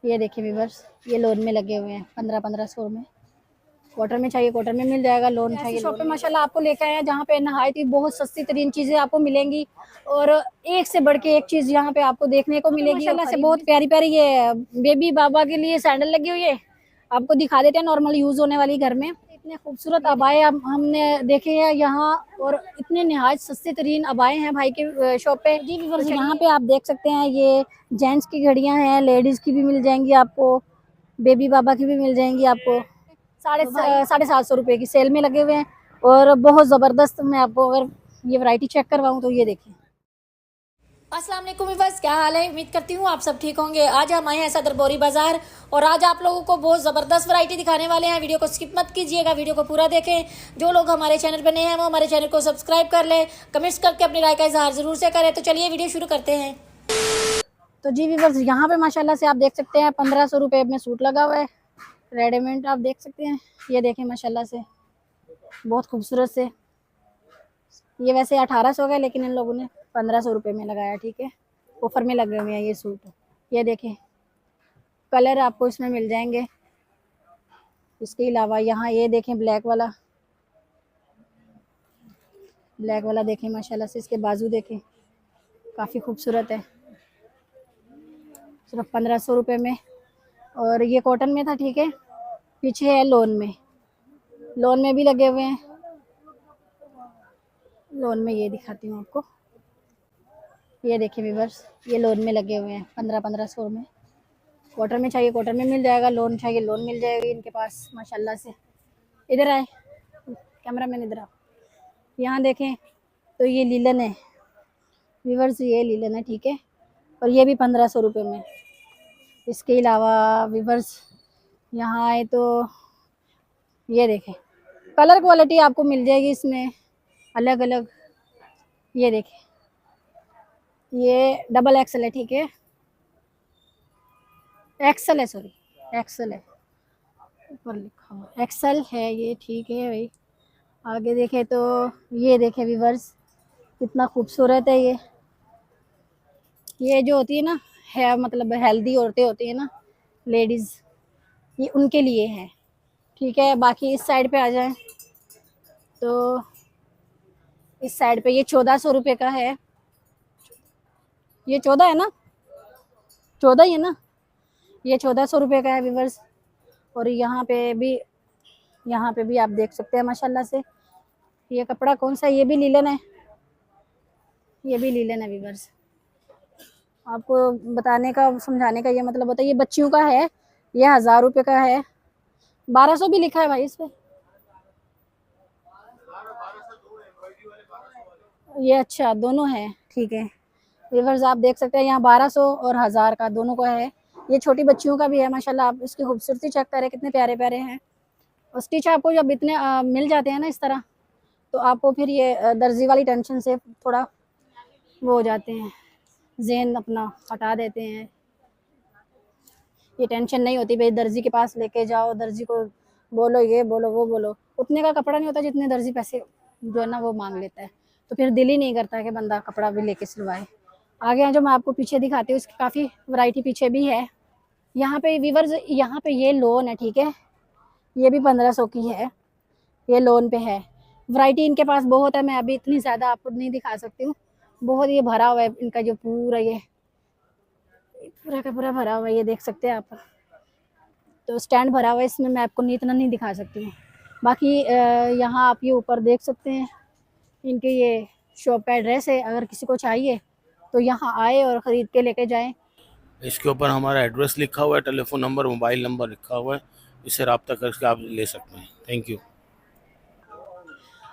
ये देखिए व्यूअर्स, ये लोन में लगे हुए हैं 1500 में। क्वार्टर में चाहिए क्वार्टर में मिल जाएगा, लोन चाहिए शॉप पे माशाल्लाह आपको लेकर आए हैं जहाँ पे नहायत ही बहुत सस्ती तरीन चीज़ें आपको मिलेंगी और एक से बढ़ के एक चीज़ यहाँ पे आपको देखने को मिलेगी। माशाल्लाह से बहुत प्यारी प्यारी ये बेबी बाबा के लिए सैंडल लगी हुई है, आपको दिखा देते हैं नॉर्मल यूज होने वाली घर में। इतने खूबसूरत अबाए हमने देखे हैं यहाँ और इतने नहायत सस्ते तरीन अबाए हैं भाई के शॉप पे। जी व्यूअर्स, यहाँ पे आप देख सकते हैं ये जेंट्स की घड़ियां हैं, लेडीज की भी मिल जाएंगी आपको, बेबी बाबा की भी मिल जाएंगी आपको। 750 रुपए की सेल में लगे हुए हैं और बहुत ज़बरदस्त। मैं आपको अगर ये वैरायटी चेक करवाऊँ तो ये देखिए। अस्सलाम वालेकुम व्यूअर्स, क्या हाल है? उम्मीद करती हूँ आप सब ठीक होंगे। आज हम आए हैं सदर बोरी बाजार और आज आप लोगों को बहुत ज़बरदस्त वैरायटी दिखाने वाले हैं। वीडियो को स्किप मत कीजिएगा, वीडियो को पूरा देखें। जो लोग हमारे चैनल पर नए हैं वो हमारे चैनल को सब्सक्राइब कर लें, कमेंट्स करके अपनी राय का इजहार ज़रूर से करें। तो चलिए वीडियो शुरू करते हैं। तो जी व्यूअर्स, यहाँ पे माशाल्लाह से आप देख सकते हैं 1500 रुपये में सूट लगा हुआ है, रेडीमेड आप देख सकते हैं। ये देखें माशाल्लाह से बहुत खूबसूरत से। ये वैसे 1800 का है लेकिन इन लोगों ने 1500 रुपये में लगाया, ठीक है। ऑफर में लगे हुए हैं ये सूट। ये देखें कलर आपको इसमें मिल जाएंगे। इसके अलावा यहाँ ये देखें ब्लैक वाला देखें माशाल्लाह से। इसके बाजू देखें काफ़ी खूबसूरत है, सिर्फ 1500 रुपये में। और ये कॉटन में था, ठीक है। पीछे है लोन में भी लगे हुए हैं। लोन में ये दिखाती हूँ आपको। ये देखिए व्यूअर्स, ये लोन में लगे हुए हैं 1500 में। क्वार्टर में चाहिए क्वार्टर में मिल जाएगा, लोन चाहिए लोन मिल जाएगी इनके पास माशाल्लाह से। इधर आए कैमरा मैन, इधर आओ। यहाँ देखें तो ये लीलन है व्यूअर्स, ये लीलन है, ठीक है। और ये भी 1500 रुपये में। इसके अलावा व्यूअर्स यहाँ आए तो ये देखें कलर क्वालिटी आपको मिल जाएगी इसमें अलग अलग। ये देखें ये डबल एक्सल है, ठीक है। एक्सल है, सॉरी एक्सल है, ऊपर लिखा हुआ एक्सल है ये, ठीक है भाई। आगे देखें तो ये देखें व्यूअर्स कितना खूबसूरत है ये जो होती है ना, है मतलब हेल्दी औरतें होती है ना, लेडीज़, ये उनके लिए है, ठीक है। बाकी इस साइड पे आ जाएं तो इस साइड पे ये 1400 रुपये का है। ये 14 है ना, 14 ही है ना। ये 1400 रुपये का है व्यूअर्स। और यहाँ पे भी आप देख सकते हैं माशाल्लाह से। ये कपड़ा कौन सा है? ये भी लीलन है, ये भी लीलन है व्यूअर्स। आपको बताने का समझाने का ये मतलब होता है। ये बच्चियों का है, ये 1000 रुपये का है। 1200 भी लिखा है भाई इस पे। ये अच्छा दोनों है, ठीक है। व्यूअर्स आप देख सकते हैं यहाँ 1200 और 1000 का दोनों का है। ये छोटी बच्चियों का भी है माशाल्लाह। आप इसकी खूबसूरती चेक करें, कितने प्यारे प्यारे हैं। और स्टिच आपको जब इतने मिल जाते हैं ना इस तरह, तो आपको फिर ये दर्जी वाली टेंशन से थोड़ा वो हो जाते हैं, ज़हन अपना हटा देते हैं। ये टेंशन नहीं होती भाई दर्जी के पास लेके जाओ, दर्जी को बोलो ये बोलो वो बोलो। उतने का कपड़ा नहीं होता जितने दर्जी पैसे जो है ना वो मांग लेता है। तो फिर दिल ही नहीं करता कि बंदा कपड़ा भी लेके सिलवाए। आगे जो मैं आपको पीछे दिखाती हूँ, इसकी काफ़ी वैरायटी पीछे भी है। यहाँ पे व्यूअर्स, यहाँ पे ये लोन है, ठीक है। ये भी 1500 की है, ये लोन पे है। वैरायटी इनके पास बहुत है, मैं अभी इतनी ज़्यादा आपको नहीं दिखा सकती हूँ। बहुत ये भरा हुआ है इनका जो पूरा ये पूरा का पूरा भरा हुआ है, ये देख सकते हैं आप। तो स्टैंड भरा हुआ है इसमें, मैं आपको इतना नहीं दिखा सकती हूँ। बाकी यहाँ आप ये ऊपर देख सकते हैं इनके ये शॉप का एड्रेस है। अगर किसी को चाहिए तो यहाँ आए और ख़रीद के लेके जाएं। इसके ऊपर हमारा एड्रेस लिखा हुआ है, टेलीफोन नंबर, मोबाइल नंबर लिखा हुआ है, इससे रब्ता करके आप ले सकते हैं। Thank you.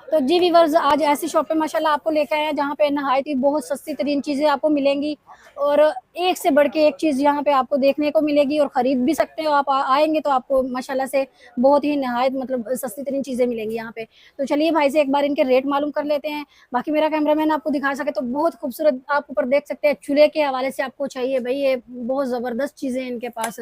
तो जी व्यूअर्स, आज ऐसी शॉप पे माशाल्लाह आपको लेकर आए हैं जहाँ पे नहायत ही बहुत सस्ती तरीन चीज़ें आपको मिलेंगी और एक से बढ़ के एक चीज़ यहाँ पे आपको देखने को मिलेगी और ख़रीद भी सकते हो। आप आएंगे तो आपको माशाल्लाह से बहुत ही नहायत मतलब सस्ती तरीन चीज़ें मिलेंगी यहाँ पे। तो चलिए भाई से एक बार इनके रेट मालूम कर लेते हैं। बाकी मेरा कैमरामैन आपको दिखा सके तो बहुत खूबसूरत आप ऊपर देख सकते हैं। चूल्हे के हवाले से आपको चाहिए भाई, ये बहुत ज़बरदस्त चीज़ें इनके पास।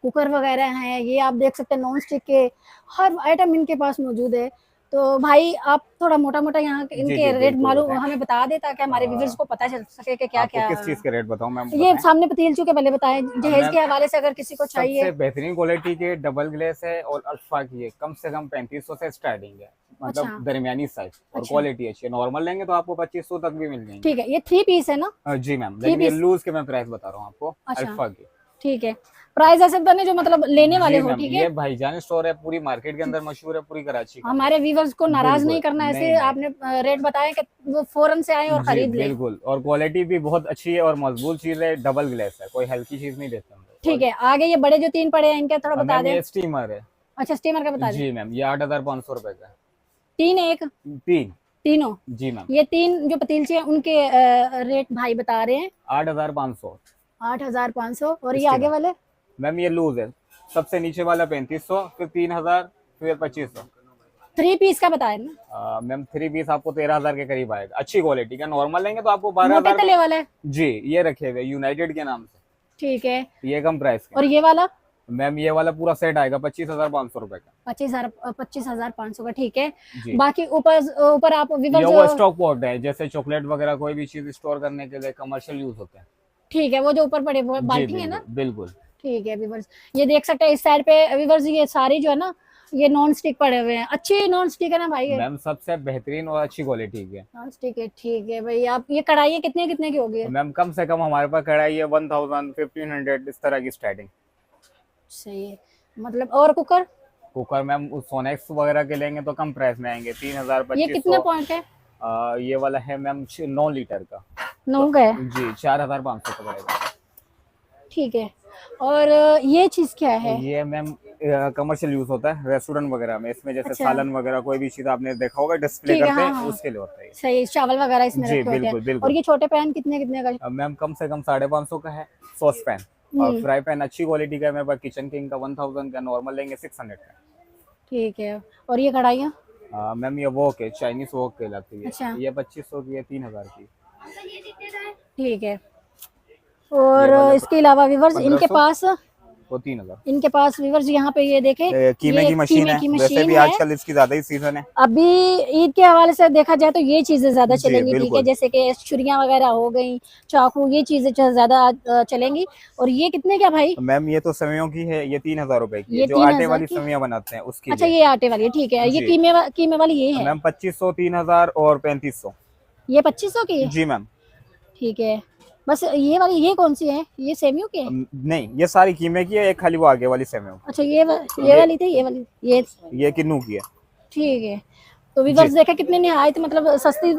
कुकर वगैरह हैं, ये आप देख सकते हैं नॉन स्टिक के हर आइटम इनके पास मौजूद है। तो तो भाई आप थोड़ा मोटा मोटा यहाँ के जी, इनके जी, रेट बिल्कुल मालूम बताएं। हमें बता दे ताकि हमारे व्यूअर्स को पता चल सके कि क्या आपको क्या। किस चीज के रेट बताऊं मैम, ये बताएं। सामने पतीलचू के पहले बताएं, जहेज मैम के हवाले से अगर किसी को सबसे चाहिए। बेहतरीन क्वालिटी के डबल ग्लेस है और अल्फा की है, कम से कम 3500 से स्टार्टिंग है, मतलब अच्छा। दरमियानी साइज, और अच्छा। क्वालिटी अच्छी है। नॉर्मल लेंगे तो आपको 2500 तक भी मिल जाएंगे। ठीक है, ये 3 पीस है ना? जी मैम, 3 लेकिन ये पीस। लूज के मैं प्राइस बता रहा हूँ आपको, अच्छा। अल्फा की। ठीक है, प्राइस ऐसे बने जो मतलब लेने वाले जी हो, मैम, ठीक ये है। भाईजान स्टोर है, पूरी मार्केट के अंदर मशहूर है, पूरी कराची का। हमारे व्यूअर्स को नाराज बिल्कुल नहीं करना, ऐसे नहीं नहीं, आपने रेट बताया कि वो फौरन से आए और जी खरीद ले। बिल्कुल, और क्वालिटी भी बहुत अच्छी है और मजबूत चीज है, डबल ग्लेस है, कोई हल्की चीज नहीं देते हम लोग। ठीक है, आगे ये बड़े जो 3 पड़े हैं इनके थोड़ा बता मैम दें। ये स्टीमर है। अच्छा, स्टीमर का बता दें। जी मैम, ये 8500 रुपए का है। 3 एक 3। तीनों। जी मैम, ये 3 जो पतीलचे हैं उनके रेट भाई बता रहे हैं 8500। 8500। और ये स्टीमर। आगे वाले मैम ये लूज है, सबसे नीचे वाला 3500, फिर 3000, फिर 2500। 3 पीस का बताया ना? मैम 3 पीस आपको 13000 के करीब आएगा, अच्छी क्वालिटी का। नॉर्मल लेंगे तो आपको मोटे 12000 तले वाला है। जी, ये रखे हुए यूनाइटेड के नाम से, ठीक है। ये कम प्राइस के। और ये वाला मैम ये वाला पूरा सेट आएगा 25,500 रुपए का। 25,500 का, ठीक है। जी, बाकी ऊपर ऊपर आप ये विवर्स वो स्टॉक पॉट है, जैसे चॉकलेट वगैरह कोई भी चीज स्टोर करने के लिए कमर्शियल यूज होते हैं। ठीक है, वो जो ऊपर पड़े वो जी बाल्टी है ना? बिल्कुल बिल्कुल। ठीक है विवर्स, ये देख सकते हैं इस साइड पे विवर्स, ये सारी जो है ना ये नॉन स्टिक पड़े हुए हैं। अच्छी नॉन स्टिक है ना भाई? ये मैम सबसे बेहतरीन और अच्छी क्वालिटी की है। नॉन स्टिक है, ठीक है भाई। आप ये कढ़ाई कितने कितने की होगी? मैम कम से कम हमारे पास कढ़ाई है 1000, 1500 इस तरह की स्टार्टिंग। सही है, मतलब। और कुकर? कुकर मैम सोनेक्स वगैरह के लेंगे तो कम प्राइस में आएंगे, 3000, ये कितने 2500। पॉइंट है? ये वाला है मैम 9 लीटर का। 9 का है, जी, 4500 का पड़ेगा। ठीक है। और ये चीज क्या है? ये मैम कमर्शियल यूज होता है रेस्टोरेंट वगैरह में, इसमें जैसे अच्छा। सालन वगैरह कोई भी चीज आपने देखा होगा डिस्प्ले ठीक है, करते हाँ, हैं, हाँ। उसके लिए होता है ये। सही, चावल वगैरह इसमें जी रखे होते बिल्कुल हैं। बिल्कुल। और ये छोटे पैन कितने कितने का? मैम कम से कम 550 का है सॉस पैन, और फ्राई पैन अच्छी क्वालिटी का है मेरे पास किचन किंग का 1000 का, नॉर्मल लेंगे 600 का। ठीक है। और ये कढ़ाइयाँ? मैम ये वोक है, चाइनीज वोक कहलाती है। अच्छा। ये 2500 की है, 3000 की। ठीक है। और ये वाला इसके अलावा विवर्स 1500, वो 3000। इनके पास विवर्स यहाँ पे ये देखें, कीमे ये की मशीन कीमे है, की वैसे मशीन भी है। आजकल इसकी ज्यादा ही सीजन है। अभी ईद के हवाले से देखा जाए तो ये चीजें ज्यादा जी, चलेंगी, ठीक है। बिल्कुल। जैसे कि छुरियां वगैरह हो गई, चाकू, ये चीजें ज्यादा चलेंगी। और ये कितने का भाई? मैम ये तो सेवइयों की है, ये 3000 रुपए की ये है, जो 3000 आटे वाली की? सेवइयां बनाते हैं उसकी। अच्छा, ये आटे वाली है, ठीक है। ये जी। कीमे वाली ये है। मैम 2500, 3000 और 3500। ये 2500 की है, जी मैम। ठीक है। बस ये वाली, ये कौन सी है? ये सेमियों की है? नहीं, ये सारी कीमे की है, एक खाली वो आगे वाली सेवइयों अच्छा, ये वाली थी, ये वाली, ये की, ये किन्नू की है। ठीक है। तो विवर्स देखा कितने निहायत मतलब सस्ती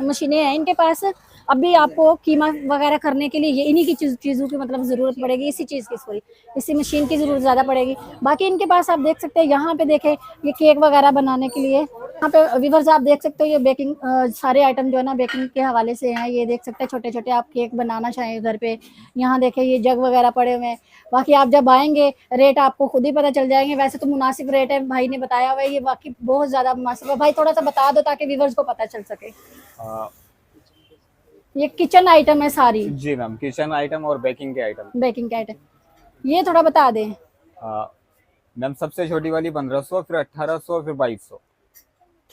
मशीनें हैं इनके पास। अभी आपको कीमा वगैरह करने के लिए ये इन्हीं की चीज़ों की मतलब ज़रूरत पड़ेगी, इसी चीज़ की, सॉरी, इसी मशीन की ज़रूरत ज़्यादा पड़ेगी। बाकी इनके पास आप देख सकते हैं, यहाँ पे देखें ये केक वगैरह बनाने के लिए। यहाँ पे विवर्स आप देख सकते हो ये बेकिंग सारे आइटम जो है ना बेकिंग के हवाले से हैं। ये देख सकते हैं छोटे छोटे आप केक बनाना चाहें घर पे, यहाँ देखें ये जग वगैरह पड़े हुए हैं। बाकी आप जब आएंगे रेट आपको खुद ही पता चल जाएंगे। वैसे तो मुनासिब रेट है, भाई ने बताया हुआ है, ये बाकी बहुत ज़्यादा मुनासिब है। भाई थोड़ा सा बता दो ताकि व्यूअर्स को पता चल सके। ये किचन आइटम है सारी? जी मैम, किचन आइटम और बेकिंग के आइटम। बेकिंग के आइटम ये थोड़ा बता दें। मैम सबसे छोटी वाली 1500, फिर 1800, फिर 2200।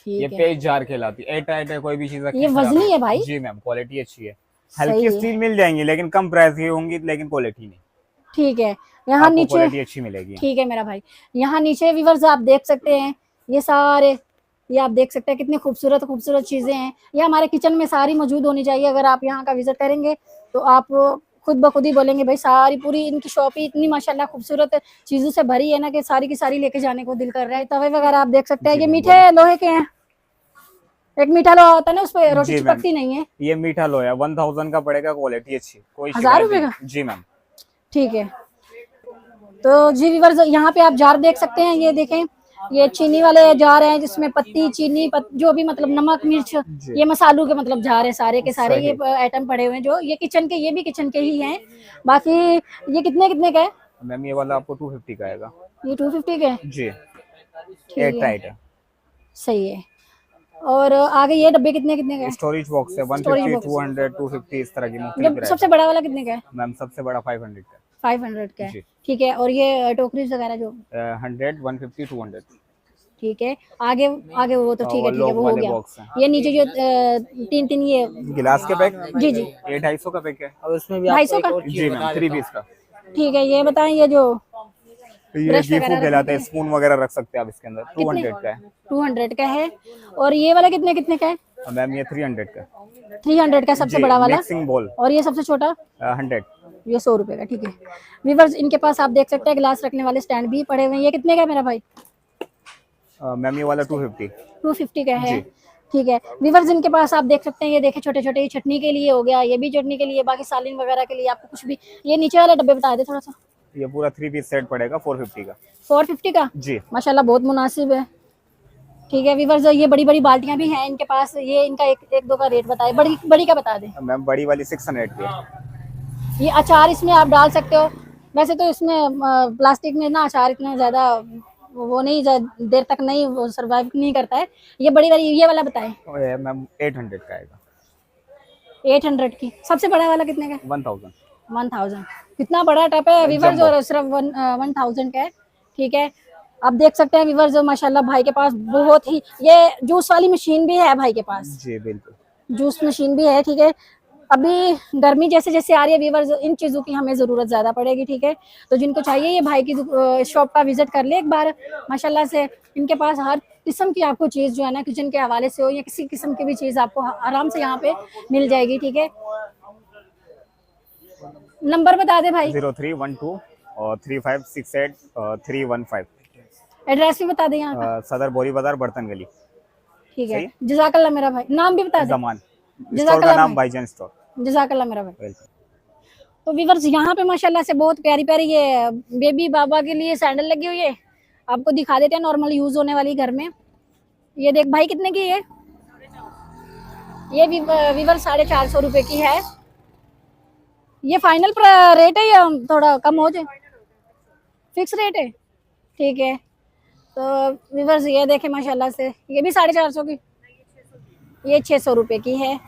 ये ठीक है। पेज जार कहलाती है, एयर टाइट है, कोई भी चीज ये वजनी है भाई? जी मैम, क्वालिटी अच्छी है। सही हल्की है। स्टील मिल जाएंगी लेकिन कम प्राइस की होंगी, लेकिन क्वालिटी नहीं। ठीक है। यहाँ आपको नीचे क्वालिटी अच्छी मिलेगी। ठीक है मेरा भाई, यहाँ नीचे व्यूअर्स आप देख सकते हैं ये सारे, ये आप देख सकते हैं कितनी खूबसूरत खूबसूरत चीजें हैं। ये हमारे किचन में सारी मौजूद होनी चाहिए। अगर आप यहाँ का विजिट करेंगे तो आप खुद ब खुद ही बोलेंगे भाई सारी पूरी इनकी शॉप ही इतनी माशाल्लाह खूबसूरत चीजों से भरी है ना कि सारी की सारी लेके जाने को दिल कर रहा है। तवे वगैरह आप देख सकते हैं, जी ये मैम, मीठे लोहे के हैं। एक मीठा लोहा होता है ना, उस पर रोटी जी मैम। चिपकती नहीं है। ये मीठा लोया 1000 का पड़ेगा, क्वालिटी अच्छी, कोई 1000 शिकायत रुपए नहीं। का? जी मैम। ठीक है। तो जी व्यूअर्स यहाँ पे आप जार देख सकते हैं, ये देखें ये चीनी वाले जार हैं जिसमें पत्ती चीनी जो भी मतलब नमक मिर्च, ये मसालों के मतलब जार है सारे के सारे। ये आइटम पड़े हुए हैं जो ये किचन के, ये भी किचन के ही हैं। बाकी ये कितने कितने का है? मैम ये वाला आपको 250 का आएगा। ये 250 का है, जी, ठीक एयर है, टाइट है। सही है। और आगे ये डब्बे कितने कितने का है? स्टोरेज बॉक्स है, Storage 150, box। 200, 250 इस तरह की जब मुख्तलिफ सबसे बड़ा वाला कितने का है? मैम सबसे बड़ा 500 का 500 का है, जी। ठीक है। और ये टोकरीज वगैरह जो 100, 150, 200। ठीक है। आगे आगे वो तो ठीक है, ठीक है, लॉक वो हो वाले गया। बॉक्स हैं। ये नीचे जो तीन तीन ये गिलास के पैक जी जी ये 250 का पैक है। और उसमें भी 250 का, जी मैम 3 पीस का। ठीक है। ये बताएं, ये जो ये ब्रश गीफू वगैरह कहलाता है, रखने स्पून वगैरह रख सकते हैं आप इसके अंदर। कितने? 200 का है 200 का है। और ये वाला कितने कितने का है? मैम। ये 300 का 300 का सबसे जी, बड़ा वाला। मिक्सिंग बोल और ये सबसे छोटा 100। ये 100 रुपए का, ठीक है। वीवर्स इनके पास आप देख सकते हैं गिलास रखने वाले स्टैंड भी पड़े हुए हैं। ये कितने का है मेरा भाई? मैम ये वाला 250। 250 का है, जी। ठीक है। वीवर्स इनके पास आप देख सकते हैं, ये देखे छोटे छोटे, ये चटनी के लिए हो गया, ये भी चटनी के लिए, बाकी सालिन वगैरह के लिए आपको कुछ भी। ये नीचे वाले डब्बे बता दे थोड़ा सा। ये पूरा 3 पीस सेट पड़ेगा 450 का। 450 का जी। माशाल्लाह बहुत मुनासिब है, ठीक है। वीवर्स ये बड़ी बड़ी बाल्टियां भी हैं इनके पास। ये इनका एक दो का रेट बताए, बड़ी बड़ी का बता दें। मैम बड़ी वाली 600 की है। ये अचार इसमें आप डाल सकते हो। वैसे तो इसमें प्लास्टिक में ना अचार इतना ज्यादा वो नहीं देर तक नहीं वो सर्वाइव नहीं करता है। ये बड़ी वाली ये वाला बताएं। ये मैम 800 का आएगा। 800 की। सबसे बड़ा वाला कितने का? 1000। 1000। कितना बड़ा टप है वीवर्स, और सिर्फ 1000 का है, ठीक है। आप देख सकते हैं वीवर्स माशाल्लाह भाई के पास बहुत ही, ये जूस वाली मशीन भी है भाई के पास, जी बिल्कुल। जूस मशीन भी है, ठीक है। अभी गर्मी जैसे जैसे आ रही है वीवर्स, इन चीज़ों की हमें ज़रूरत ज़्यादा पड़ेगी, ठीक है। तो जिनको चाहिए ये भाई की शॉप का विजिट कर ले एक बार। माशाल्लाह से इनके पास हर किस्म की आपको चीज़ जो है ना किचन के हवाले से हो या किसी किस्म की भी चीज़ आपको आराम से यहाँ पे मिल जाएगी, ठीक है। नंबर बता दे भाई। 0312 और 3568 315। एड्रेस भी बता दे यहाँ का। सदर बोरी बाजार बर्तन गली। ठीक है, जज़ाकल्लाह मेरा भाई। नाम भी बता दे। जमान। स्टोर का जज़ाकल्लाह नाम भाई। भाईजान स्टोर। जज़ाकल्लाह मेरा भाई। वेलकम। तो वीवर्स यहाँ पे माशाल्लाह से बहुत प्यारी प्यारी ये बेबी बाबा के लिए सैंडल लगी हुई है, आपको दिखा देते हैं, नॉर्मल यूज होने वाली घर में। ये देख भाई कितने की है ये? वीवर्स 450 रुपए की है। ये फाइनल रेट है या थोड़ा कम हो जाए? फिक्स रेट है, ठीक है। तो वीवर्स ये देखे माशाल्लाह से, ये भी 450 की, ये 600 रुपए की है।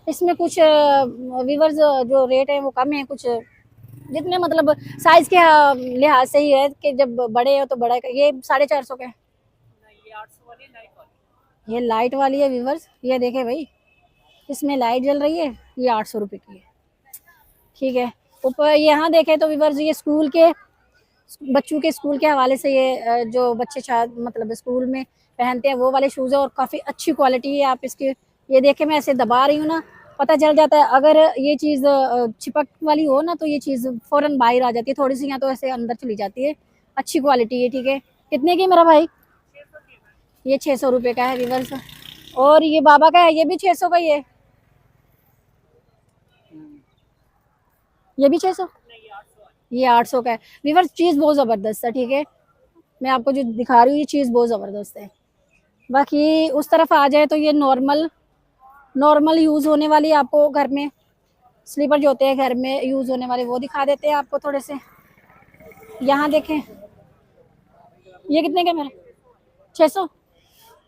इसमें कुछ वीवर्स जो रेट है वो कम है, कुछ जितने मतलब साइज के लिहाज से ही है कि जब बड़े हो तो बड़ा है। ये 450 का है। ये लाइट वाली है वीवर्स, ये देखे भाई इसमें लाइट जल रही है, ये 800 रुपए की है, ठीक है। ऊपर यहाँ देखे तो वीवर्स ये स्कूल के बच्चों के स्कूल के हवाले से ये जो बच्चे मतलब स्कूल में पहनते हैं वो वाले शूज़ है, और काफ़ी अच्छी क्वालिटी है। आप इसके ये देखे, मैं ऐसे दबा रही हूँ ना, पता चल जाता है। अगर ये चीज़ चिपक वाली हो ना तो ये चीज़ फ़ौरन बाहर आ जाती है, थोड़ी सी यहाँ तो ऐसे अंदर चली जाती है। अच्छी क्वालिटी है, ठीक है। कितने की मेरा भाई? ये 600 रुपये का है वीवर्स। और ये बाबा का है, ये भी 600 का ही है। ये भी 600, ये 800 का है वीवर्स। चीज़ बहुत ज़बरदस्त है, ठीक है। मैं आपको जो दिखा रही हूँ ये चीज़ बहुत ज़बरदस्त है। बाकी उस तरफ आ जाए तो ये नॉर्मल यूज़ होने वाली आपको घर में स्लीपर जो होते हैं घर में यूज़ होने वाले वो दिखा देते हैं आपको थोड़े से। यहाँ देखें, ये कितने का मेरा? 600।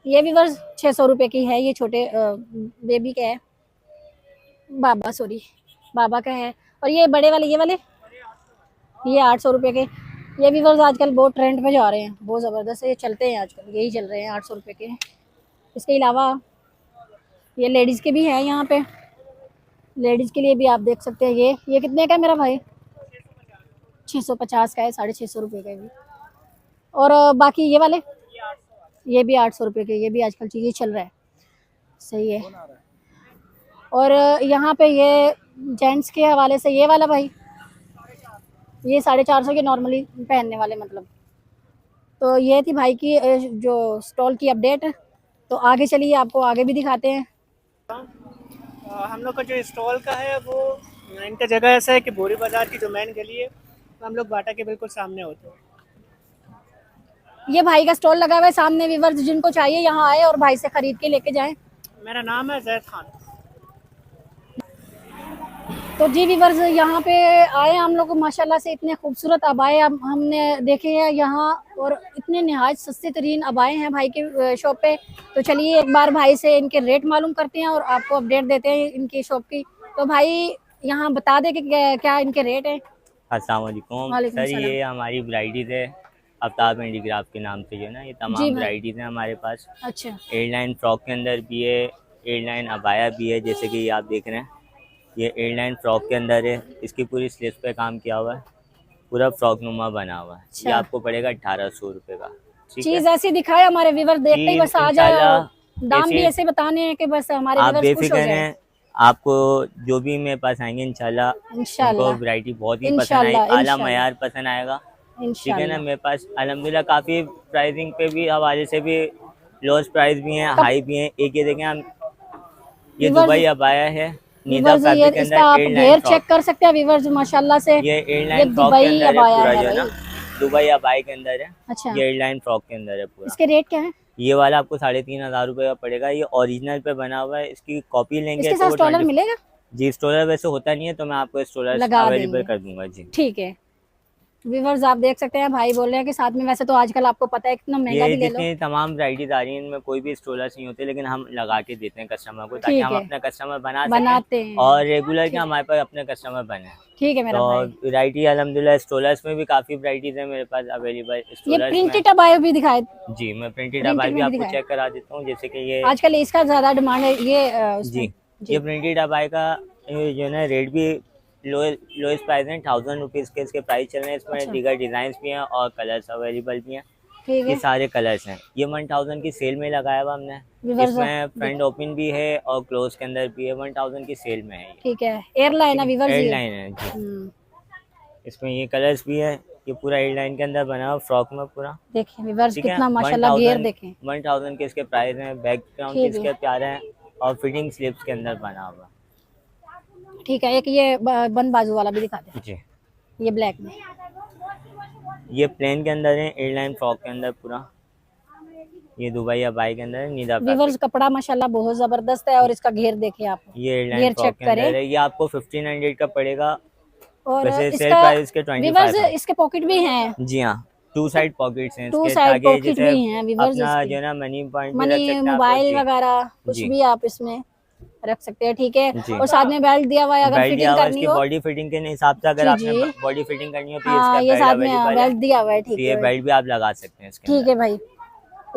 ये वीवर्स 600 रुपये की है। ये छोटे बेबी का है, बाबा का है। और ये बड़े वाले ये 800 रुपये के। ये वीवर्स आजकल बहुत ट्रेंड पे जा रहे हैं, बहुत ज़बरदस्त है, ये चलते हैं आजकल, यही चल रहे हैं 800 रुपये के। इसके अलावा ये लेडीज़ के भी हैं, यहाँ पे लेडीज़ के लिए भी आप देख सकते हैं। ये कितने का है मेरा भाई? 650 का है, 650 रुपये का भी। और बाकी ये वाले ये भी 800 रुपये के, ये भी आजकल चीज़ें चल रहा है, सही है। और यहाँ पे ये जेंट्स के हवाले से ये वाला भाई, ये 450 के नॉर्मली पहनने वाले मतलब। तो ये थी भाई की जो स्टॉल की अपडेट। तो आगे चलिए आपको आगे भी दिखाते हैं। हम लोग का जो स्टॉल का है वो इनका जगह ऐसा है कि बोरी बाज़ार की जो मेन गली है तो हम लोग बाटा के बिल्कुल सामने होते हैं। ये भाई का स्टॉल लगा हुआ है सामने। वीवर्स जिनको चाहिए यहाँ आए और भाई से खरीद के लेके जाएं। मेरा नाम है जैद खान। तो जी वीवर्स यहाँ पे आए हम लोग, माशाल्लाह से इतने खूबसूरत अबाए हमने देखे हैं यहाँ, और इतने नहायत सस्ते तरीन अबाए हैं भाई के शॉप पे। तो चलिए एक बार भाई से इनके रेट मालूम करते हैं और आपको अपडेट देते हैं इनकी शॉप की। तो भाई यहाँ बता दे कि क्या इनके रेट है। अस्सलाम वालेकुम वालेकुम सर, सलाम। ये हमारी वैराइटीज़ है आफ्ताब हैंडीक्राफ्ट के नाम से जो है ना, ये जी तमाम भाई। वैरायटीज़ हैं हमारे पास। अच्छा एयरलाइन फ्रॉक के अंदर भी है, एयरलाइन अबाया भी है, जैसे कि ये आप देख रहे हैं, ये एयरलाइन फ्रॉक के अंदर है। इसकी पूरी स्लीव्स पे काम किया हुआ है, पूरा फ्रॉक नुमा बना हुआ है। ये अच्छा। आपको पड़ेगा 1800 रुपये का। ठीक है, चीज ऐसी दिखाए हमारे व्यूवर देखते ही चीज़ बस आ जाए, इंशाल्लाह और दाम भी ऐसे ऐसे बताने हैं कि बस हमारे आप व्यूवर्स खुश हो बेफिक्र जाए। हैं। आपको जो भी मेरे पास आएंगे इंशाल्लाह उनको इंशाल्लाह वैरायटी बहुत ही पसंद आई, इंशाल्लाह आला इंशाल्लाह मयार पसंद आएगा। ठीक है ना, इंशाल्लाह। मेरे पास अल्हम्दुलिल्लाह काफ़ी प्राइसिंग पे भी हवाले से भी लोस प्राइस भी हैं, कब हाई भी हैं। एक ये देखें हम, ये व्यूवर्स दुबई अबाया है, नीदा व्यूवर्स ये फैब्रिक के इसका अंदर आप एयरलाइन घेर फ्रॉक। चेक कर सकते हैं व्यूवर्स माशाल्लाह से। ये ये एयरलाइन फ्रॉक के दुबई अंदर है अबाया पूरा है जो है ना, भाई। दुबई अबाया के अंदर है। अच्छा ये एयरलाइन फ्रॉक के अंदर है पूरा। इसके रेट क्या है? ये वाला आपको 3500 रुपये का पड़ेगा। ये ओरिजिनल पे बना हुआ है, इसकी कॉपी लेंगे इसके तो साथ वो स्टॉलर 20। मिलेगा? जी स्टोलर वैसे होता नहीं है, तो मैं आपको स्टोलर लगा अवेलेबल देंगे। कर दूंगा जी। ठीक है व्यूवर्स आप देख सकते हैं भाई बोल रहे हैं कि साथ में, वैसे तो आजकल आपको पता है कितना महंगा ये भी ले लो। जितनी तमाम वैराइटीज आ रही हैं, इनमें कोई भी स्टोलर्स नहीं होते, लेकिन हम लगा के देते हैं कस्टमर को, ताकि ठीक हम है। अपना कस्टमर बनाते सकें हैं। और रेगुलर के हमारे पास अपने कस्टमर बने। ठीक है मेरा तो भाई। वैरायटी अल्हम्दुलिल्लाह स्टोलर्स में भी काफ़ी वैरायटीज़ है मेरे पास अवेलेबल। ये स्टोलर्स में प्रिंटेड अबाया भी दिखाए, जी मैं प्रिंटेड प्रिंटेड अबाई भी में भी आपको दिखाए। चेक करा देता हूँ, जैसे कि ये आजकल इसका ज्यादा डिमांड है ये उसमें। जी, ये प्रिंटेड अबाई का ये जो है ना रेट भी लोएस्ट प्राइस है, 1000 रुपीज़ के इसके प्राइस चल रहे हैं। इसमें अच्छा। दीगर डिज़ाइंस भी हैं और कलर्स अवेलेबल भी हैं। ठीक ये है सारे कलर्स हैं। ये 1000 की सेल में लगाया हुआ हमने। Reverse इसमें फ्रंट ओपन भी है और क्लोज के अंदर भी है, 1000 की सेल में है ये। ठीक है एयरलाइन है व्यूवर्स ये। एयरलाइन है जी। इसमें ये कलर्स भी है, ये पूरा एयरलाइन के अंदर बना हुआ फ्रॉक में पूरा। देखिए व्यूवर्स ठीक है, कितना माशाल्लाह घेर देखें। 1000 के इसके प्राइस हैं। बैकग्राउंड ठीक इसके प्यारे हैं और फिटिंग स्लिप्स के अंदर बना हुआ। ठीक है एक ये बंद बाजू वाला भी दिखा दे, जी ये ब्लैक में। ये प्लेन के अंदर है, एयरलाइन फ्रॉक के अंदर पूरा। ये दुबई अबाई के अंदर है, नीदा व्यूवर्स कपड़ा माशाल्लाह बहुत जबरदस्त है, और इसका घेर देखे आप, ये एयरलाइन घेर फ्रॉक चेक के अंदर करें। है। ये आपको 1500 का पड़ेगा। और वैसे सेल इसका प्राइस के 25 व्यूवर्स है। इसके पॉकेट भी हैं, जी हाँ, 2 साइड पॉकेट्स हैं टू इसके, साइड ताकि पॉकेट जैसे भी हैं व्यूवर्स अपना इसके। जो है ना मनी पॉइंट भी रख मनी सकते हैं आप। मोबाइल जी वगैरह कुछ जी भी आप इसमें रख सकते हैं। ठीक है जी। और साथ में बेल्ट दिया हुआ है, अगर बेल्ट फिटिंग दिया हुआ है, करनी इसकी हो। बॉडी फिटिंग के हिसाब से अगर जी, आपने जी। बॉडी फिटिंग करनी हो तो ये हाँ इसका ये बेल्ट साथ में अवेलेबल है। बेल्ट दिया हुआ है। ठीक तो ये है बेल्ट भी आप लगा सकते हैं इसके ठीक अंदर। है भाई।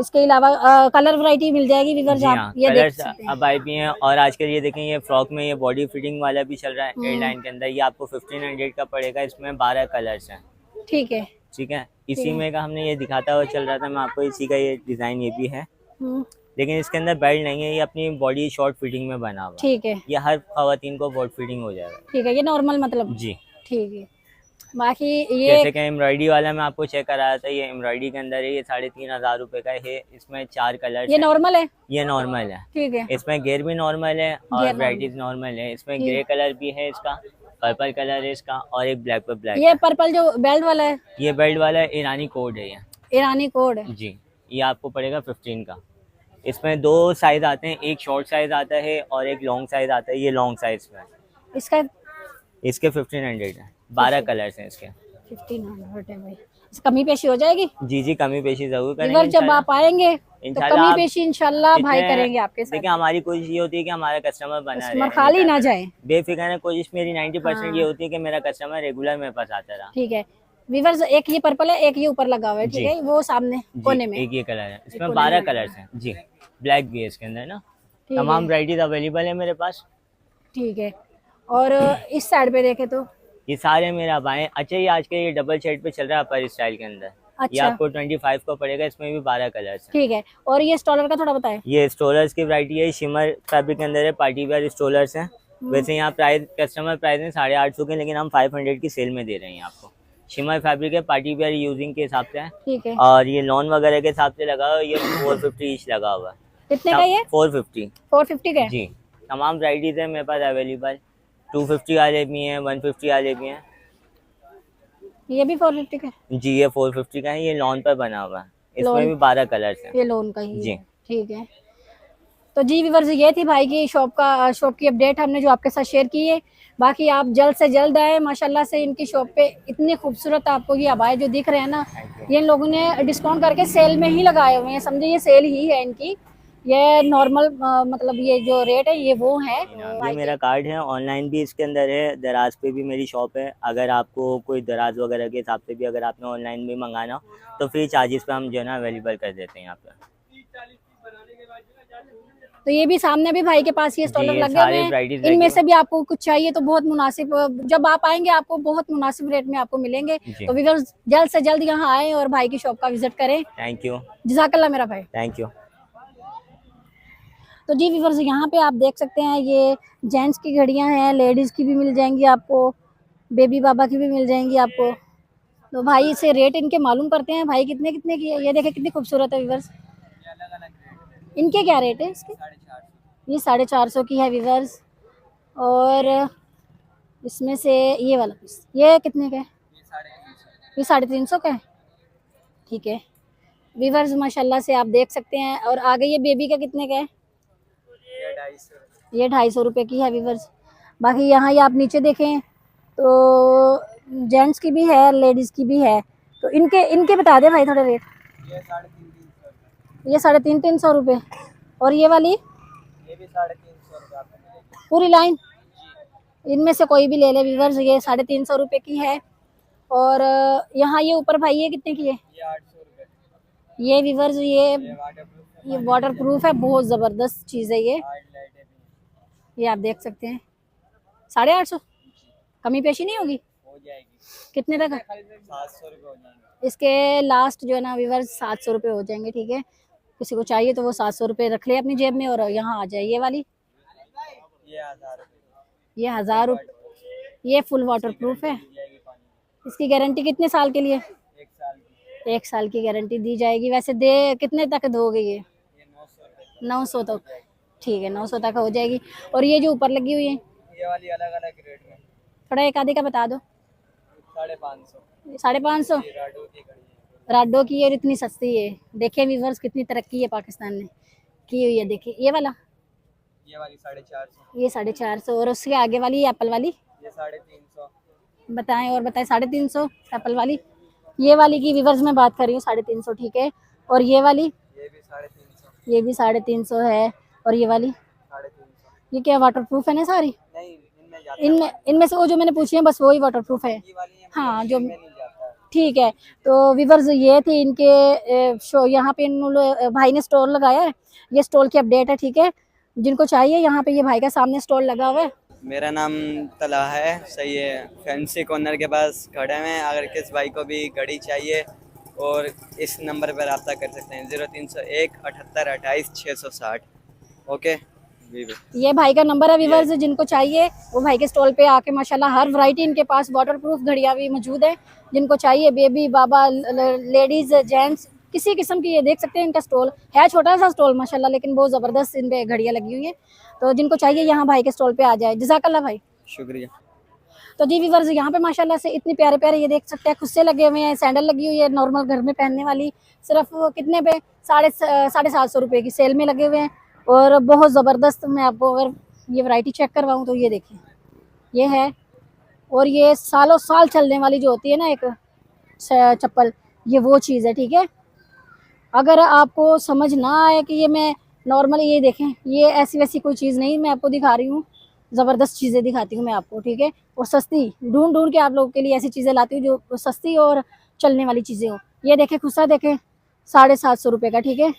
इसके अलावा कलर वैरायटी मिल जाएगी व्यूवर्स, जी आप हाँ, ये देख कलर्स सकते हैं। अब आई भी हैं। और आजकल ये देखें, ये फ्रॉक में ये बॉडी फिटिंग वाला भी चल रहा है एयरलाइन के अंदर। ये आपको 1500 का पड़ेगा। इसमें 12 कलर्स हैं। ठीक है ठीक है, इसी में का हमने ये दिखाता हुआ चल रहा था मैं आपको, इसी का ये डिज़ाइन ये भी है, हम्म, लेकिन इसके अंदर बेल्ट नहीं है। ये अपनी बॉडी शॉर्ट फिटिंग में बना हुआ है। ठीक है ये हर खवातीन को बॉडी फिटिंग हो जाएगा। ठीक है ये नॉर्मल मतलब। जी, ठीक है बाकी ये जैसे कि एम्ब्रॉयडरी वाला मैं आपको चेक कराया था, ये एम्ब्रॉयडरी के अंदर है। ये 3500 रुपये का है। इसमें 4 कलर ये नॉर्मल है। ये नॉर्मल है। ठीक है इसमें घेर भी नॉर्मल है और घेर वैराइटीज नॉर्मल है। इसमें ठीक। ग्रे कलर भी है इसका, पर्पल कलर है इसका, और एक ब्लैक पे ब्लैक ये पर्पल जो बेल्ट वाला है ये बेल्ट वाला है, ईरानी कोड है ये। ईरानी कोड है। जी, ये आपको पड़ेगा 15 का। इसमें 2 साइज आते हैं, एक शॉर्ट साइज आता है और एक लॉन्ग साइज आता है। ये लॉन्ग साइज में है। इसका इसके 1500 है। 12 कलर्स हैं इसके। 1500 है भाई। कमी पेशी हो जाएगी जी जी, कमी पेशी जरूर व्यूवर करेंगे जब आप आएंगे तो इंशाल्लाह। कमी आप पेशी इंशाल्लाह भाई जितने- करेंगे आपके साथ। देखिए, हमारी कोशिश ये होती है कि हमारा कस्टमर बना कस्टमर रहे। खाली ना जाए। बेफिक्र है, कोशिश मेरी 90% हाँ। ये होती है कि मेरा कस्टमर रेगुलर मेरे पास आता रहा। ठीक है व्यूवर्स एक ये पर्पल है, एक ये ऊपर लगा हुआ है। ठीक जी। है वो सामने जी, कोने में। एक ये कलर है। इसमें कोने 12 में। कलर्स हैं जी। ब्लैक भी है इसके अंदर ना। ठीक तमाम है वैराइटीज अवेलेबल है मेरे पास। ठीक है और इस साइड पे देखे तो ये सारे मेरे अबाएं। अच्छा, ये आज के ये डबल शेड पे चल रहा है अपर स्टाइल के अंदर। ये अच्छा आपको 25 को पड़ेगा। इसमें भी 12 कलर्स हैं। ठीक है और ये स्टॉलर का थोड़ा बताएं। ये स्टोलर्स की वैरायटी है, शिमर फैब्रिक के अंदर है, पार्टी वेयर स्टोलर्स हैं। वैसे यहाँ प्राइस कस्टमर प्राइस है 850 के, लेकिन हम 500 की सेल में दे रहे हैं आपको। शिमर फैब्रिक है, पार्टी वेयर यूजिंग के हिसाब से है। ठीक है और ये लॉन वगैरह के हिसाब से लगा हुआ है। ये 450 ईच लगा हुआ है। कितने का ये 450 450 का है? जी। तमाम वैराइटीज है मेरे पास अवेलेबल। 250 वाले भी हैं, 150 वाले भी हैं। ये भी 450 का है? जी, ये 450 का है। ये लॉन पर बना हुआ है। इसमें लॉन- भी 12 कलर्स हैं। ये लोन का ही जी। है। ठीक है तो जी व्यूअर्स ये थी भाई की शॉप की अपडेट हमने जो आपके साथ शेयर की है। बाकी आप जल्द से जल्द आए। माशाल्लाह से इनकी शॉप पे इतनी खूबसूरत आपको ये अबाए जो दिख रहे हैं ना, ये इन लोगों ने डिस्काउंट करके सेल में ही लगाए हुए हैं। समझे ये सेल ही है इनकी। ये नॉर्मल मतलब ये जो रेट है ये वो है ये मेरा कार्ड है, ऑनलाइन भी इसके अंदर है, दराज पे भी मेरी शॉप है। अगर आपको कोई दराज वगैरह के हिसाब से भी अगर आपने ऑनलाइन भी मंगाना हो तो फ्री चार्जेस पे हम जो है ना अवेलेबल कर देते हैं यहाँ पे। तो ये भी सामने भी भाई के पास ये स्टॉलर ये लगे सारे हुए हैं। varieties इनमें लगे से भी आपको कुछ चाहिए तो बहुत मुनासिब, जब आप आएंगे आपको बहुत मुनासिब रेट में आपको मिलेंगे। जी। तो व्यूअर्स जल्द से जल्द यहाँ आए और भाई की शॉप का विजिट करें। थैंक यू, जज़ाकल्लाह मेरा भाई। Thank you. तो जी व्यूअर्स यहाँ पे आप देख सकते हैं ये जेंट्स की घड़ियाँ हैं, लेडीज़ की भी मिल जाएंगी आपको, बेबी बाबा की भी मिल जाएंगी आपको। तो भाई से रेट इनके मालूम करते हैं भाई कितने कितने की है। ये देखें कितनी खूबसूरत है व्यूअर्स। इनके क्या रेट है इसके? ये 450 की है व्यूअर्स। और इसमें से ये वाला पीस ये कितने का है? ये 350 का है। ठीक है व्यूअर्स, माशाल्लाह से आप देख सकते हैं। और आगे ये बेबी का कितने का है? ये 250 रुपये की है व्यूअर्स। बाकी यहाँ ये आप नीचे देखें तो जेंट्स की भी है, लेडीज़ की भी है। तो इनके इनके बता दें भाई थोड़े रेट। ये 350 रुपये। और ये वाली? ये भी 350 रुपये पूरी लाइन इनमें से कोई भी ले ले व्यूअर्स, ये 350 रुपये की है। और यहाँ ये ऊपर भाई ये कितने की है? ये 800 रुपये। ये व्यूअर्स ये वाटर प्रूफ है, बहुत ज़बरदस्त चीज़ है ये आप देख सकते हैं। 850 कमी पेशी नहीं होगी? हो जाएगी। कितने तक? 700 रुपये हो जाएंगे। इसके लास्ट जो है ना व्यूअर्स 700 रुपये हो जाएंगे। ठीक है, किसी को चाहिए तो वो 700 रुपये रख ले अपनी जेब में और यहाँ आ जाए। ये वाली ये 1000 रुपये। ये 1000 रुपये। ये फुल वाटर प्रूफ है। जाएगी पानी इसकी गारंटी कितने साल के लिए? 1 साल की। 1 साल की गारंटी दी जाएगी। वैसे दे कितने तक दोगे ये? ये 900 रुपये। 900 तक। ठीक है 900 तक हो जाएगी। और ये जो ऊपर लगी हुई है ये वाली अलग अलग रेट में। थोड़ा एक आधे का बता दो। 550। 550 राडो की घड़ी है। राडो की। और इतनी सस्ती है। देखिए व्यूअर्स कितनी तरक्की है पाकिस्तान ने की हुई है। देखिए ये वाला, ये वाली 450। ये 450। और उसके आगे वाली एप्पल वाली ये 350। बताएं और बताएं। 350 एप्पल वाली। ये वाली की व्यूअर्स मैं बात कर रही हूँ 350। ठीक है। और ये वाली? ये भी 350। ये भी 350 है। और ये वाली? 350। ये क्या वाटर प्रूफ है ना सारी? नहीं इनमें जाता इनमें से वो जो मैंने पूछी है बस वही वाटर प्रूफ है। ये वाली है। हाँ जो इनमें नहीं जाता। ठीक है। तो व्यूअर्स ये थी इनके शो। यहाँ पे भाई ने स्टॉल लगाया है, ये स्टॉल की अपडेट है। ठीक है, जिनको चाहिए यहाँ पे ये भाई का सामने स्टॉल लगा हुआ है। मेरा नाम तला है, सही है। फैंसी कॉर्नर के पास खड़े हैं। अगर किस भाई को भी घड़ी चाहिए और इस नंबर पर रब्ता कर सकते हैं 0301 78 28 660। ओके ये भाई का नंबर है व्यूअर्स, जिनको चाहिए वो भाई के स्टॉल पे आके माशाल्लाह हर वैरायटी इनके पास वाटर प्रूफ घड़ियाँ भी मौजूद है। जिनको चाहिए बेबी बाबा लेडीज जेंट्स किसी किस्म की, ये देख सकते हैं इनका स्टॉल है। छोटा सा स्टॉल माशाल्लाह, लेकिन बहुत ज़बरदस्त इन पे घड़ियाँ लगी हुई हैं। तो जिनको चाहिए यहाँ भाई के स्टॉल पे आ जाए। जज़ाकल्लाह भाई। शुक्रिया। तो जी व्यूअर्स यहाँ पे माशाल्लाह से इतने प्यारे प्यारे ये देख सकते हैं खुद से लगे हुए हैं। सैंडल लगी हुई है नॉर्मल घर में पहनने वाली, सिर्फ कितने पे 750 रुपये की सेल में लगे हुए हैं। और बहुत ज़बरदस्त, मैं आपको अगर ये वैरायटी चेक करवाऊँ तो ये देखिए ये है। और ये सालों साल चलने वाली जो होती है ना एक चप्पल, ये वो चीज़ है। ठीक है, अगर आपको समझ ना आए कि ये मैं नॉर्मली ये देखें, ये ऐसी वैसी कोई चीज़ नहीं मैं आपको दिखा रही हूँ, ज़बरदस्त चीज़ें दिखाती हूँ मैं आपको। ठीक है, और सस्ती ढूंढ ढूंढ के आप लोगों के लिए ऐसी चीज़ें लाती हूँ जो सस्ती और चलने वाली चीज़ें हो। ये देखें खुस्सा देखें 750 रुपये का। ठीक है,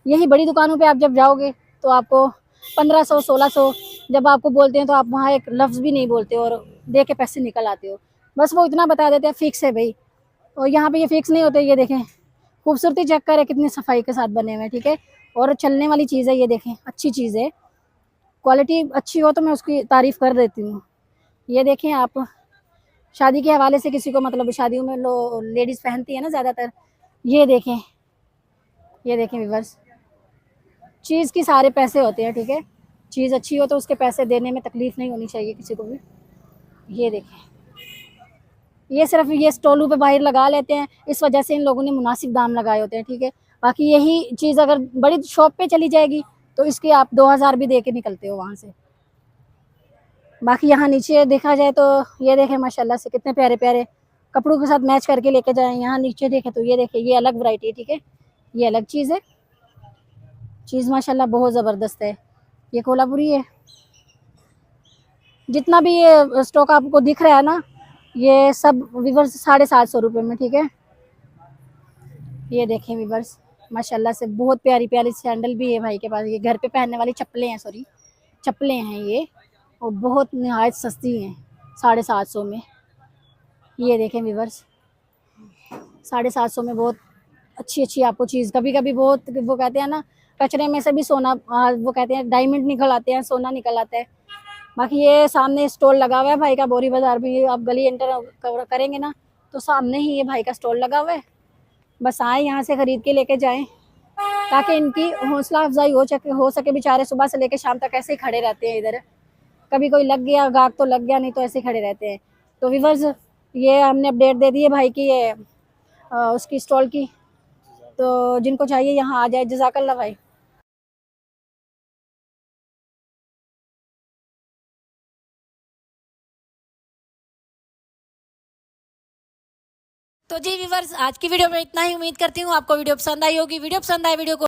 यही बड़ी दुकानों पे आप जब जाओगे तो आपको 1500 1600 जब आपको बोलते हैं तो आप वहाँ एक लफ्ज़ भी नहीं बोलते और दे के पैसे निकल आते हो। बस वो इतना बता देते हैं फिक्स है भाई, और यहाँ पे ये फिक्स नहीं होते। ये देखें खूबसूरती चेक करें कितनी सफाई के साथ बने हुए हैं। ठीक है, और चलने वाली चीज़ है। ये देखें अच्छी चीज़ है, क्वालिटी अच्छी हो तो मैं उसकी तारीफ़ कर देती हूँ। ये देखें आप शादी के हवाले से किसी को, मतलब शादियों में लेडीज़ पहनती है ना ज़्यादातर। ये देखें व्यूअर्स, चीज़ की सारे पैसे होते हैं। ठीक है, चीज़ अच्छी हो तो उसके पैसे देने में तकलीफ़ नहीं होनी चाहिए किसी को भी। ये देखें, ये सिर्फ ये स्टॉलों पे बाहर लगा लेते हैं, इस वजह से इन लोगों ने मुनासिब दाम लगाए होते हैं। ठीक है, बाकी यही चीज़ अगर बड़ी शॉप पे चली जाएगी तो इसके आप 2000 भी दे के निकलते हो वहाँ से। बाकी यहाँ नीचे देखा जाए तो ये देखें माशाल्लाह से कितने प्यारे प्यारे कपड़ों के साथ मैच करके लेके जाएं। यहाँ नीचे देखें तो ये देखें, ये अलग वैरायटी है। ठीक है, ये अलग चीज़ है। चीज़ माशाल्लाह बहुत ज़बरदस्त है। ये कोल्हापुरी है। जितना भी ये स्टॉक आपको दिख रहा है ना, ये सब वीवर्स 750 रुपये में, ठीक है। ये देखें वीवर्स, माशाल्लाह से बहुत प्यारी प्यारी सैंडल भी है भाई के पास। ये घर पे पहनने वाली चप्पलें हैं, सॉरी चप्पलें हैं ये, और बहुत नहायत सस्ती हैं 750 में। ये देखें वीवर्स, 750 में बहुत अच्छी अच्छी आपको चीज़। कभी कभी बहुत वो कहते हैं ना, कचरे में से भी सोना, वो कहते हैं डायमंड निकल आते हैं, सोना निकल आता है। बाकी ये सामने स्टॉल लगा हुआ है भाई का, बोरी बाज़ार भी। आप गली एंटर करेंगे ना तो सामने ही ये भाई का स्टॉल लगा हुआ है। बस आए यहाँ से ख़रीद के लेके जाएं, ताकि इनकी हौसला अफजाई हो सके। बेचारे सुबह से लेकर शाम तक ऐसे ही खड़े रहते हैं इधर। कभी कोई लग गया गाहक तो लग गया, नहीं तो ऐसे ही खड़े रहते हैं। तो व्यूअर्स, ये हमने अपडेट दे दी है भाई की, ये उसकी स्टॉल की। तो जिनको चाहिए यहाँ आ जाए। जज़ाकल्लाह भाई। तो जी व्यूवर्स, आज की वीडियो में इतना ही। उम्मीद करती हूँ आपको वीडियो पसंद आई होगी। वीडियो पसंद आए वीडियो को